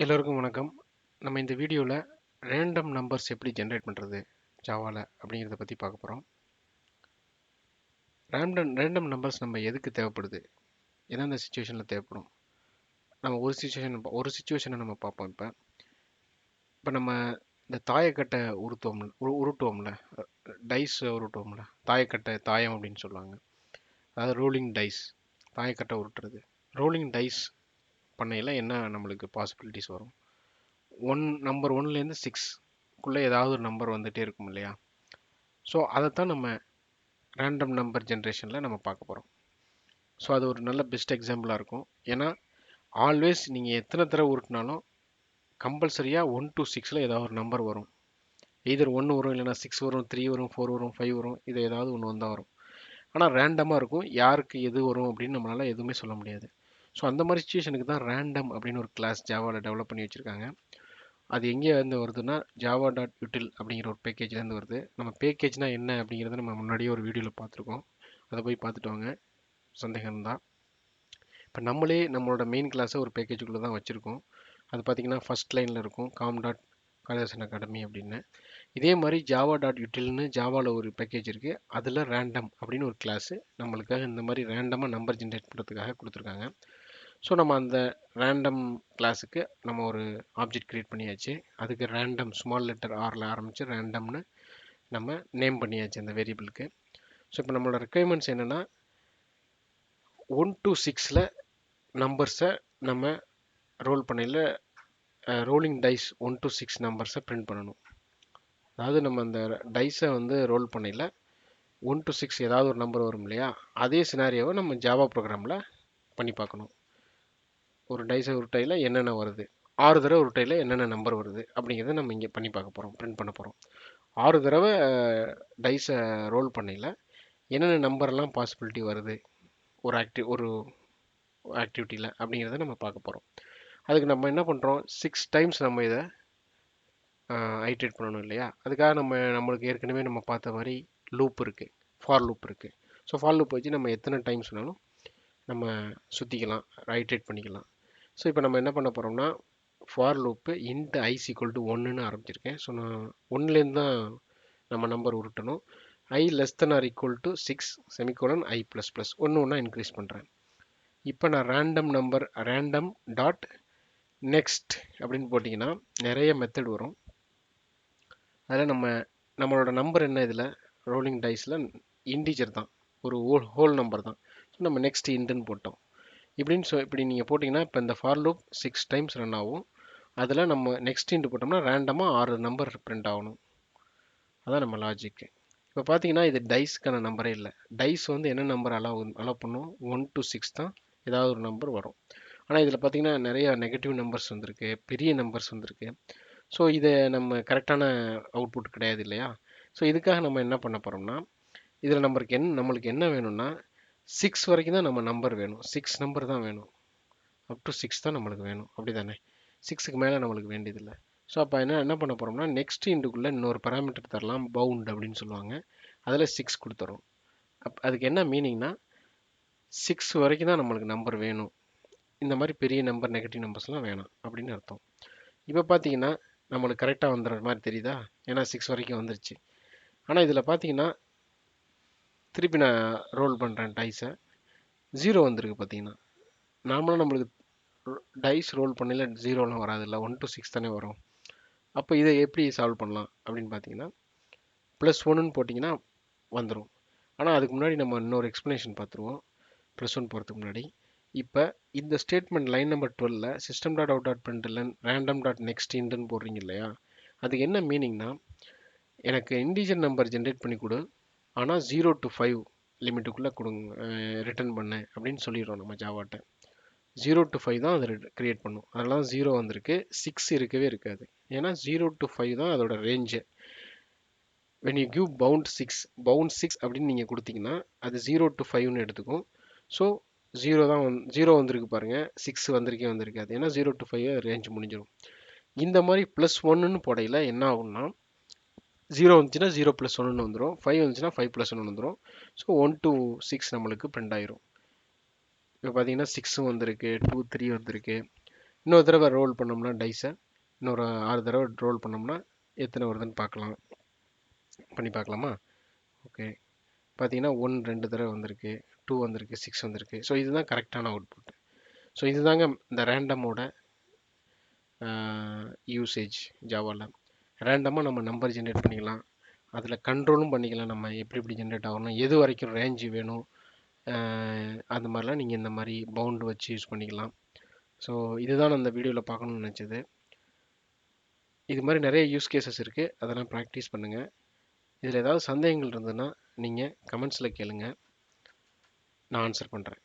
எல்லோருக்கும் வணக்கம். நம்ம இந்த வீடியோவில் ரேண்டம் நம்பர்ஸ் எப்படி ஜென்ரேட் பண்ணுறது ஜாவாவில் அப்படிங்கிறத பற்றி பார்க்க போகிறோம். ரேண்டம் நம்பர்ஸ் நம்ம எதுக்கு தேவைப்படுது, எந்தெந்த சுச்சுவேஷனில் தேவைப்படும், நம்ம ஒரு சுச்சுவேஷனை நம்ம பார்ப்போம். இப்போ நம்ம இந்த தாயக்கட்டை உருட்டுவோம்ல, டைஸ் உருட்டுவோம்ல, தாயம் அப்படின்னு சொல்லுவாங்க. அதாவது ரோலிங் டைஸ், தாயக்கட்டை உருட்டுறது. ரோலிங் டைஸ் பண்ணையில் என்ன நம்மளுக்கு பாசிபிலிட்டிஸ் வரும்? நம்பர் 1லேருந்து 6க்குள்ளே ஏதாவது ஒரு நம்பர் வந்துகிட்டே இருக்கும் இல்லையா? ஸோ அதைத்தான் நம்ம ரேண்டம் நம்பர் ஜென்ரேஷனில் நம்ம பார்க்க போகிறோம். ஸோ அது ஒரு நல்ல பெஸ்ட் எக்ஸாம்பிளாக இருக்கும். ஏன்னா ஆல்வேஸ் நீங்கள் எத்தனை தடவை உருட்டினாலும் கம்பல்சரியாக 1 to 6ல் ஏதாவது ஒரு நம்பர் வரும். எய்தர் 1 வரும், இல்லைனா 6 வரும், 3 வரும், 4 வரும், 5 வரும். இது ஏதாவது ஒன்று வந்தால் வரும். ஆனால் ரேண்டமாக இருக்கும். யாருக்கு எது வரும் அப்படின்னு நம்மளால் எதுவுமே சொல்ல முடியாது. ஸோ அந்த மாதிரி சுச்சுவேஷனுக்கு தான் ரேண்டம் அப்படின்னு ஒரு கிளாஸ் ஜாவாவில் டெவலப் பண்ணி வச்சுருக்காங்க. அது எங்கேருந்து வருதுன்னா java.util அப்படிங்கிற ஒரு பேக்கேஜ்லேருந்து வருது. நம்ம பேக்கேஜ்னால் என்ன அப்படிங்கிறத நம்ம முன்னாடியே ஒரு வீடியோவில் பார்த்துருக்கோம். அதை போய் பார்த்துட்டு வாங்க சந்தேகம் இருந்தால். இப்போ நம்மளே நம்மளோட மெயின் கிளாஸை ஒரு பேக்கேஜுக்குள்ளே தான் வச்சுருக்கோம். அது பார்த்திங்கன்னா ஃபஸ்ட் லைனில் இருக்கும் com.kalidasan academy அப்படின்னு. இதே மாதிரி java.utilன்னு ஜாவாவில் ஒரு பேக்கேஜ் இருக்குது. அதில் ரேண்டம் அப்படின்னு ஒரு கிளாஸு நம்மளுக்காக இந்த மாதிரி ரேண்டமாக நம்பர் ஜென்ரேட் பண்ணுறதுக்காக கொடுத்துருக்காங்க. ஸோ நம்ம அந்த ரேண்டம் கிளாஸுக்கு நம்ம ஒரு ஆப்ஜெக்ட் க்ரியேட் பண்ணியாச்சு. அதுக்கு ரேண்டம் ஸ்மால் லெட்டர் ஆரில் ஆரம்பித்து ரேண்டம்னு நம்ம நேம் பண்ணியாச்சு அந்த வேரியபிளுக்கு. ஸோ இப்போ நம்மளோட ரெக்குயர்மெண்ட்ஸ் என்னென்னா 1 to 6ல் நம்பர்ஸை நம்ம ரோல் பண்ணையில் ரோலிங் டைஸ் 1 to 6 நம்பர்ஸை பிரிண்ட் பண்ணணும். அதாவது நம்ம அந்த டைஸை வந்து ரோல் பண்ணையில் 1 to 6 ஏதாவது ஒரு நம்பர் வரும் இல்லையா? அதே சினாரியோவை நம்ம ஜாவா ப்ரோக்ராமில் பண்ணி பார்க்கணும். ஒரு டைஸை உருட்டையில் என்னென்ன வருது, 6 தடவை உருட்டையில் என்னென்ன நம்பர் வருது அப்படிங்கிறத நம்ம இங்கே பண்ணி பார்க்க போகிறோம், பிரிண்ட் பண்ண போகிறோம். 6 தடவை டைஸை ரோல் பண்ணையில் என்னென்ன நம்பர்லாம் பாசிபிலிட்டி வருது ஒரு ஆக்டிவிட்டியில் அப்படிங்கிறத நம்ம பார்க்க போகிறோம். அதுக்கு நம்ம என்ன பண்ணுறோம், 6 டைம்ஸ் நம்ம இதை ஐட்ரேட் பண்ணணும் இல்லையா? அதுக்காக நம்மளுக்கு ஏற்கனவே நம்ம பார்த்த மாதிரி லூப் இருக்குது, ஃபார் லூப் இருக்குது. ஸோ ஃபார் லூப் வச்சு நம்ம எத்தனை டைம்ஸ் வேணாலும் நம்ம சுற்றிக்கலாம், ஐட்ரேட் பண்ணிக்கலாம். ஸோ இப்போ நம்ம என்ன பண்ண போகிறோம்னா ஃபார் லூப்பு இன்ட் i = 1ன்னு ஆரம்பிச்சிருக்கேன். ஸோ நான் 1லேருந்து தான் நம்ம நம்பர் உருட்டணும். i <= 6 செமிகோலன் i++ ஒன்று ஒன்றா இன்க்ரீஸ் பண்ணுறேன். இப்போ நான் ரேண்டம் டாட் நெக்ஸ்ட் அப்படின்னு போட்டிங்கன்னா நிறைய மெத்தட் வரும். அதில் நம்மளோட நம்பர் என்ன, இதில் ரோலிங் டைஸில் இன்டிஜர் தான், ஒரு ஹோல் நம்பர் தான். ஸோ நம்ம நெக்ஸ்ட் இன்ட்டுன்னு போட்டோம். இப்படி நீங்கள் போட்டிங்கன்னா இப்போ இந்த ஃபார் லூப் 6 டைம்ஸ் ரன் ஆகும். அதில் நம்ம நெக்ஸ்ட் இன்ட்டு போட்டோம்னா ரேண்டமாக 6 நம்பர் பிரிண்ட் ஆகணும். அதான் நம்ம லாஜிக்கு. இப்போ பார்த்தீங்கன்னா இது டைஸ்க்கான நம்பரே இல்லை. டைஸ் வந்து என்ன நம்பர் அலோவ் பண்ணும், 1 to 6 தான் ஏதாவது ஒரு நம்பர் வரும். ஆனால் இதில் பார்த்தீங்கன்னா நிறைய நெகட்டிவ் நம்பர்ஸ் வந்திருக்கு, பெரிய நம்பர்ஸ் வந்திருக்கு. ஸோ இதை நம்ம கரெக்டான அவுட்புட் கிடையாது இல்லையா? ஸோ இதுக்காக நம்ம என்ன பண்ண போகிறோம்னா, இதில் நம்மளுக்கு என்ன வேணும்னா 6 வரைக்கும் தான் நம்ம நம்பர் வேணும். 6 நம்பர் தான் வேணும். அப் டு 6 தான் நம்மளுக்கு வேணும், அப்படி தானே? 6க்கு மேலே நம்மளுக்கு வேண்டியதில்லை. ஸோ அப்போ என்ன பண்ண போகிறோம்னா நெக்ஸ்ட் இன்ட்டுக்குள்ளே இன்னொரு பேராமீட்டர் தரலாம், பவுண்ட் அப்படின்னு சொல்லுவாங்க. அதில் 6 கொடுத்துரும். அதுக்கு என்ன மீனிங்னா 6 வரைக்கும் தான் நம்மளுக்கு நம்பர் வேணும், இந்த மாதிரி பெரிய நம்பர் நெகட்டிவ் நம்பர்ஸ்லாம் வேணாம் அப்படின்னு அர்த்தம். இப்போ பார்த்தீங்கன்னா நம்மளுக்கு கரெக்டாக வந்துடுற மாதிரி தெரியுதா? ஏன்னா 6 வரைக்கும் வந்துருச்சு. ஆனால் இதில் பார்த்தீங்கன்னா திருப்பி நான் ரோல் பண்ணுறேன் டைஸை, 0 வந்திருக்கு. பார்த்தீங்கன்னா நார்மலாக நம்மளுக்கு டைஸ் ரோல் பண்ணல 0லாம் வராதில்ல, 1 to 6 தானே வரும். அப்போ இதை எப்படி சால்வ் பண்ணலாம் அப்படின்னு பார்த்தீங்கன்னா +1ன்னு போட்டிங்கன்னா வந்துடும். ஆனால் அதுக்கு முன்னாடி நம்ம இன்னொரு எக்ஸ்ப்ளனேஷன் பார்த்துருவோம் +1 போகிறதுக்கு முன்னாடி. இப்போ இந்த ஸ்டேட்மெண்ட் லைன் நம்பர் 12ல் system.out.println random.next இன்ட்னு போடுறீங்க இல்லையா? அதுக்கு என்ன மீனிங்னா எனக்கு இன்டிஜர் நம்பர் ஜென்ரேட் பண்ணி கொடு, ஆனால் 0 to 5 லிமிட்டுக்குள்ளே கொடுங்க, ரிட்டர்ன் பண்ணு அப்படின்னு சொல்லிடுறோம் நம்ம ஜாவாட்ட. 0 to 5 தான் அதை கிரியேட் பண்ணும். அதனால தான் 0 வந்திருக்கு, 6 இருக்கவே இருக்காது. ஏன்னா 0 to 5 தான் அதோட range. when you give bound 6 அப்படின்னு நீங்கள் கொடுத்தீங்கன்னா அது 0 to 5ன்னு எடுத்துக்கும். ஸோ 0 வந்திருக்கு பாருங்க, 6 வந்திருக்காது. ஏன்னா 0 to 5 ரேஞ்ச் முடிஞ்சிடும். இந்த மாதிரி +1ன்னு போடையில் என்ன ஆகும்னா 0 வந்துச்சுன்னா 0 + 1ன்னு வந்துடும், 5 வந்துச்சுன்னா 5 + 1 வந்துடும். ஸோ 1 to 6 நம்மளுக்கு பிரிண்ட் ஆயிரும். இப்போ பார்த்தீங்கன்னா 6 வந்திருக்கு, 2 3 வந்திருக்கு, இன்னொரு தடவை ரோல் பண்ணோம்னா டைஸை இன்னொரு 6 தடவை ரோல் பண்ணோம்னா எத்தனை வருதுன்னு பார்க்கலாம். பண்ணி பார்க்கலாமா? ஓகே, பார்த்தீங்கன்னா 1 2 தடவை வந்திருக்கு, 2 வந்திருக்கு, 6 வந்திருக்கு. ஸோ இதுதான் கரெக்டான அவுட்புட். ஸோ இதுதாங்க இந்த ரேண்டமோட யூசேஜ் ஜாவாவில். ரேண்டமாக நம்ம நம்பர் ஜென்ரேட் பண்ணிக்கலாம், அதில் கண்ட்ரோலும் பண்ணிக்கலாம். நம்ம எப்படி எப்படி ஜென்ரேட் ஆகணும், எது வரைக்கும் ரேஞ்சு வேணும், அந்த மாதிரிலாம் நீங்கள் இந்த மாதிரி பவுண்டு வச்சு யூஸ் பண்ணிக்கலாம். ஸோ இதுதான் நான் இந்த வீடியோவில் பார்க்கணும்னு நினச்சது. இது மாதிரி நிறைய யூஸ் கேசஸ் இருக்குது, அதெல்லாம் ப்ராக்டிஸ் பண்ணுங்கள். இதில் ஏதாவது சந்தேகங்கள் இருந்ததுன்னா நீங்கள் கமெண்ட்ஸில் கேளுங்க, நான் ஆன்சர் பண்ணுறேன்.